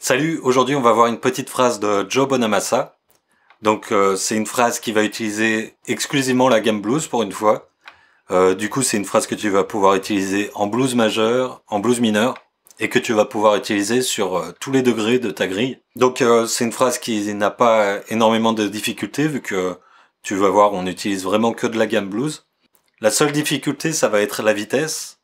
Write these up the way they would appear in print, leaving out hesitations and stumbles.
Salut, aujourd'hui on va voir une petite phrase de Joe Bonamassa. Donc c'est une phrase qui va utiliser exclusivement la gamme blues pour une fois. Du coup c'est une phrase que tu vas pouvoir utiliser en blues majeur, en blues mineur, et que tu vas pouvoir utiliser sur tous les degrés de ta grille. Donc c'est une phrase qui n'a pas énormément de difficultés vu que tu vas voir on utilise vraiment que de la gamme blues. La seule difficulté ça va être la vitesse.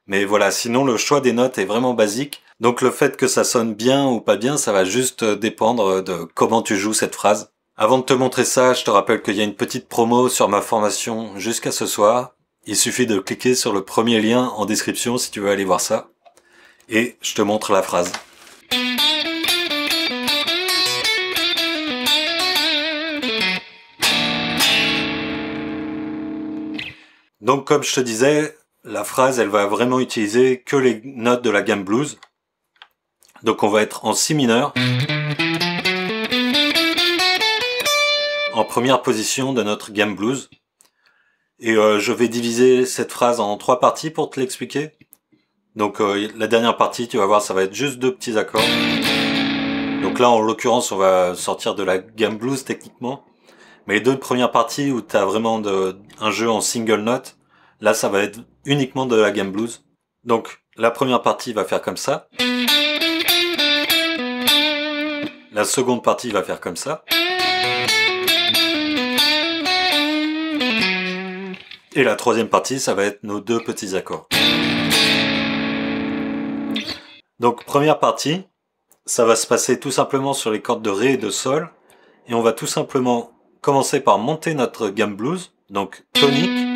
Mais voilà, sinon le choix des notes est vraiment basique. Donc le fait que ça sonne bien ou pas bien, ça va juste dépendre de comment tu joues cette phrase. Avant de te montrer ça, je te rappelle qu'il y a une petite promo sur ma formation jusqu'à ce soir. Il suffit de cliquer sur le premier lien en description si tu veux aller voir ça. Et je te montre la phrase. Donc comme je te disais, la phrase, elle va vraiment utiliser que les notes de la gamme blues. Donc on va être en si mineur, en première position de notre gamme blues. Et je vais diviser cette phrase en 3 parties pour te l'expliquer. Donc la dernière partie, tu vas voir, ça va être juste 2 petits accords. Donc là, en l'occurrence, on va sortir de la gamme blues techniquement. Mais les 2 premières parties où tu as vraiment un jeu en single note, là, ça va être uniquement de la gamme blues. Donc, la première partie va faire comme ça. La seconde partie va faire comme ça. Et la troisième partie, ça va être nos 2 petits accords. Donc, première partie, ça va se passer tout simplement sur les cordes de Ré et de Sol. Et on va tout simplement commencer par monter notre gamme blues. Donc, tonique,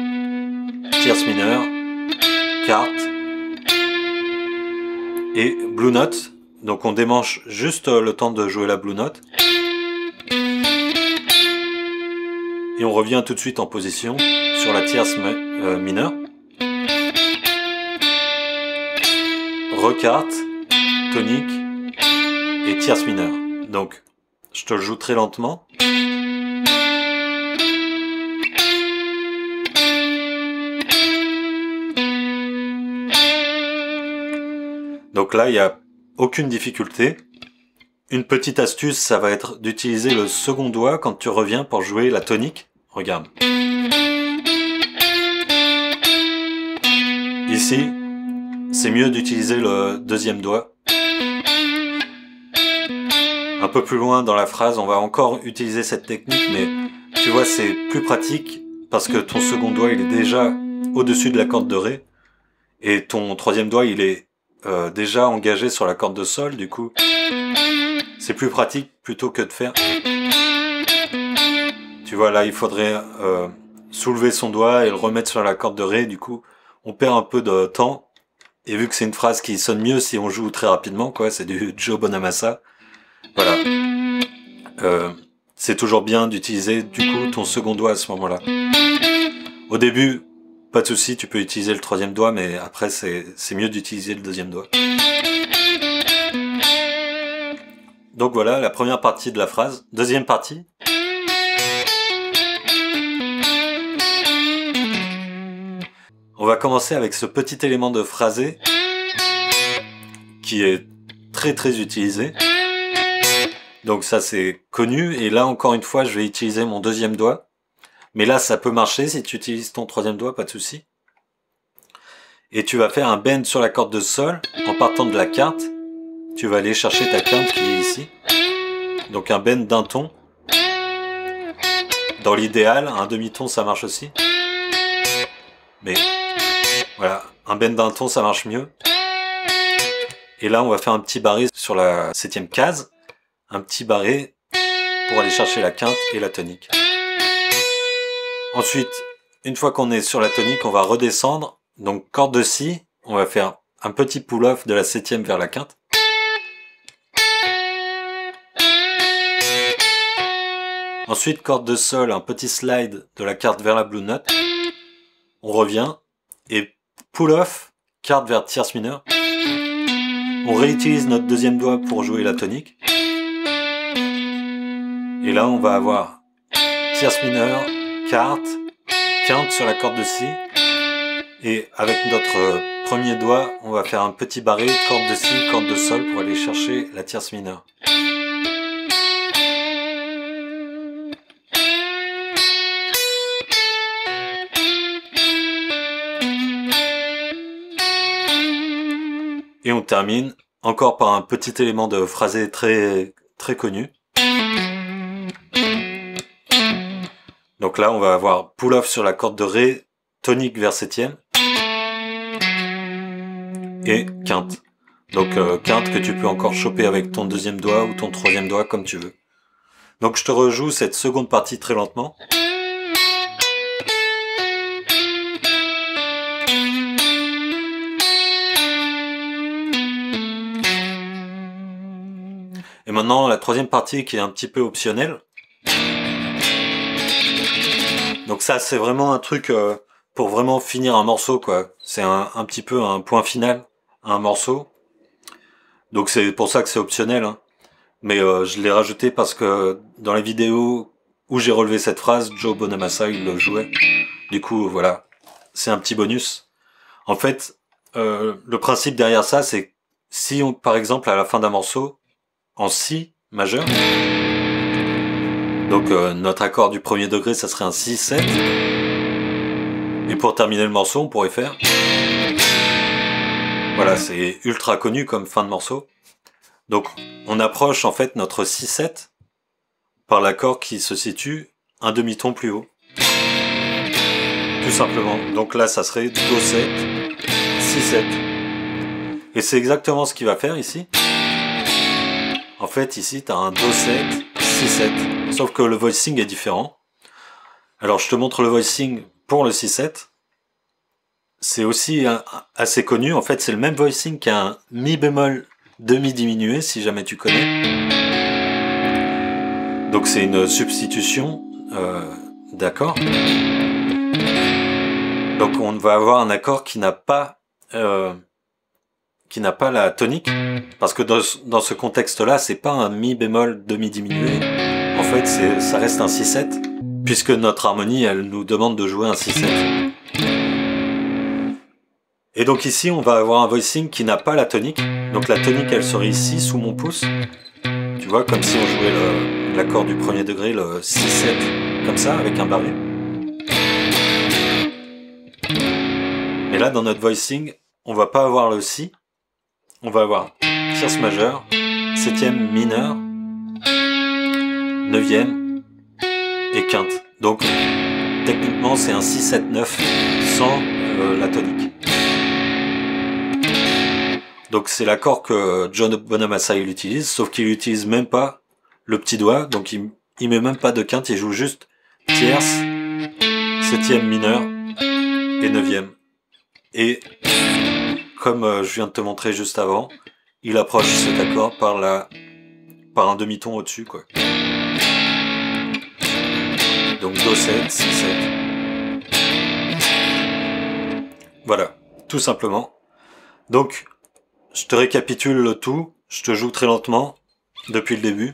tierce mineure, quarte et blue note. Donc on démanche juste le temps de jouer la blue note. Et on revient tout de suite en position sur la tierce mineure. Requarte, tonique et tierce mineure. Donc je te le joue très lentement. Donc là, il n'y a aucune difficulté. Une petite astuce, ça va être d'utiliser le second doigt quand tu reviens pour jouer la tonique. Regarde. Ici, c'est mieux d'utiliser le deuxième doigt. Un peu plus loin dans la phrase, on va encore utiliser cette technique, mais tu vois, c'est plus pratique parce que ton second doigt, il est déjà au-dessus de la corde de Ré et ton troisième doigt, il est déjà engagé sur la corde de Sol, du coup c'est plus pratique plutôt que de faire. Tu vois là il faudrait soulever son doigt et le remettre sur la corde de Ré, du coup on perd un peu de temps, et vu que c'est une phrase qui sonne mieux si on joue très rapidement, quoi, c'est du Joe Bonamassa. Voilà. C'est toujours bien d'utiliser du coup ton second doigt à ce moment là. Au début pas de souci, tu peux utiliser le troisième doigt, mais après c'est mieux d'utiliser le deuxième doigt. Donc voilà la première partie de la phrase. Deuxième partie. On va commencer avec ce petit élément de phrasé qui est très utilisé. Donc ça c'est connu, et là encore une fois je vais utiliser mon deuxième doigt. Mais là, ça peut marcher si tu utilises ton troisième doigt, pas de souci. Et tu vas faire un bend sur la corde de Sol en partant de la quinte. Tu vas aller chercher ta quinte qui est ici. Donc un bend d'un ton. Dans l'idéal, un demi-ton ça marche aussi. Mais voilà, un bend d'un ton ça marche mieux. Et là, on va faire un petit barré sur la 7e case. Un petit barré pour aller chercher la quinte et la tonique. Ensuite, une fois qu'on est sur la tonique, on va redescendre. Donc corde de Si, on va faire un petit pull-off de la 7e vers la quinte. Ensuite, corde de Sol, un petit slide de la quarte vers la blue note. On revient et pull-off, quarte vers tierce mineure. On réutilise notre deuxième doigt pour jouer la tonique. Et là, on va avoir tierce mineure, quarte, quinte sur la corde de Si, Et avec notre premier doigt, on va faire un petit barré, corde de si, corde de sol pour aller chercher la tierce mineure. Et on termine encore par un petit élément de phrasé très connu. Donc là, on va avoir pull-off sur la corde de Ré, tonique vers septième, et quinte. Donc quinte que tu peux encore choper avec ton deuxième doigt ou ton troisième doigt comme tu veux. Donc je te rejoue cette seconde partie très lentement. Et maintenant la troisième partie qui est un petit peu optionnelle. Donc ça c'est vraiment un truc pour vraiment finir un morceau quoi. C'est un petit peu un point final à un morceau. Donc c'est pour ça que c'est optionnel. Hein. Mais je l'ai rajouté parce que dans la vidéo où j'ai relevé cette phrase, Joe Bonamassa il le jouait. Du coup voilà, c'est un petit bonus. En fait, le principe derrière ça c'est si on, par exemple à la fin d'un morceau, en si majeur, donc notre accord du premier degré ça serait un si-7, et pour terminer le morceau on pourrait faire, voilà c'est ultra connu comme fin de morceau, donc on approche en fait notre si-7 par l'accord qui se situe un demi-ton plus haut, tout simplement. Donc là ça serait Do7, Si7, et c'est exactement ce qu'il va faire ici. En fait, ici, tu as un Do7, Si7, sauf que le voicing est différent. Alors, je te montre le voicing pour le Si7. C'est aussi assez connu. En fait, c'est le même voicing qu'un Mi bémol demi diminué, si jamais tu connais. Donc, c'est une substitution d'accords. Donc, on va avoir un accord qui n'a pas la tonique, parce que dans ce contexte-là, c'est pas un mi bémol demi diminué. En fait, ça reste un si-7, puisque notre harmonie, elle nous demande de jouer un si-7. Et donc ici, on va avoir un voicing qui n'a pas la tonique. Donc la tonique, elle serait ici, sous mon pouce. Tu vois, comme si on jouait l'accord du premier degré, le si-7, comme ça, avec un barré. Mais là, dans notre voicing, on va pas avoir le si. On va avoir tierce majeure, septième mineur, neuvième et quinte. Donc techniquement c'est un 6-7-9 sans la tonique. Donc c'est l'accord que Joe Bonamassa il utilise, sauf qu'il utilise même pas le petit doigt, donc il met même pas de quinte, il joue juste tierce, septième mineur et neuvième. Et comme je viens de te montrer juste avant, il approche cet accord par un demi-ton au-dessus, quoi. Donc Do7, Si7. Voilà, tout simplement. Donc, je te récapitule le tout, je te joue très lentement, depuis le début.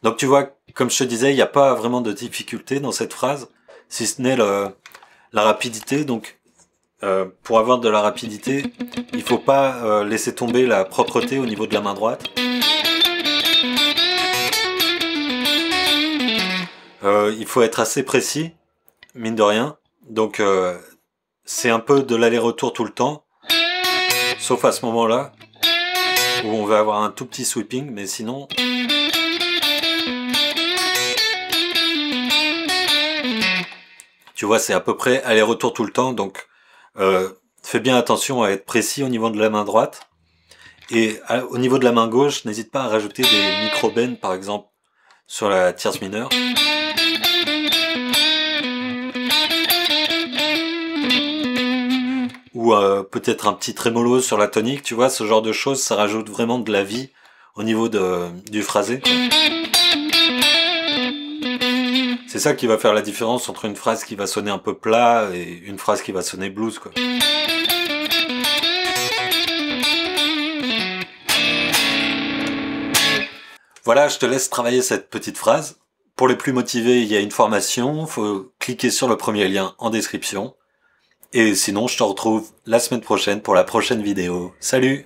Donc tu vois, comme je te disais, il n'y a pas vraiment de difficulté dans cette phrase, si ce n'est la rapidité. Donc pour avoir de la rapidité, il faut pas laisser tomber la propreté au niveau de la main droite. Il faut être assez précis, mine de rien. Donc c'est un peu de l'aller-retour tout le temps, sauf à ce moment-là, où on va avoir un tout petit sweeping, mais sinon... Tu vois, c'est à peu près aller-retour tout le temps, donc fais bien attention à être précis au niveau de la main droite. Et au niveau de la main gauche, n'hésite pas à rajouter des micro-bends, par exemple, sur la tierce mineure. Ou peut-être un petit trémolo sur la tonique, tu vois, ce genre de choses, ça rajoute vraiment de la vie au niveau du phrasé, quoi. C'est ça qui va faire la différence entre une phrase qui va sonner un peu plat et une phrase qui va sonner blues, quoi. Voilà, je te laisse travailler cette petite phrase. Pour les plus motivés, il y a une formation, faut cliquer sur le premier lien en description. Et sinon, je te retrouve la semaine prochaine pour la prochaine vidéo. Salut!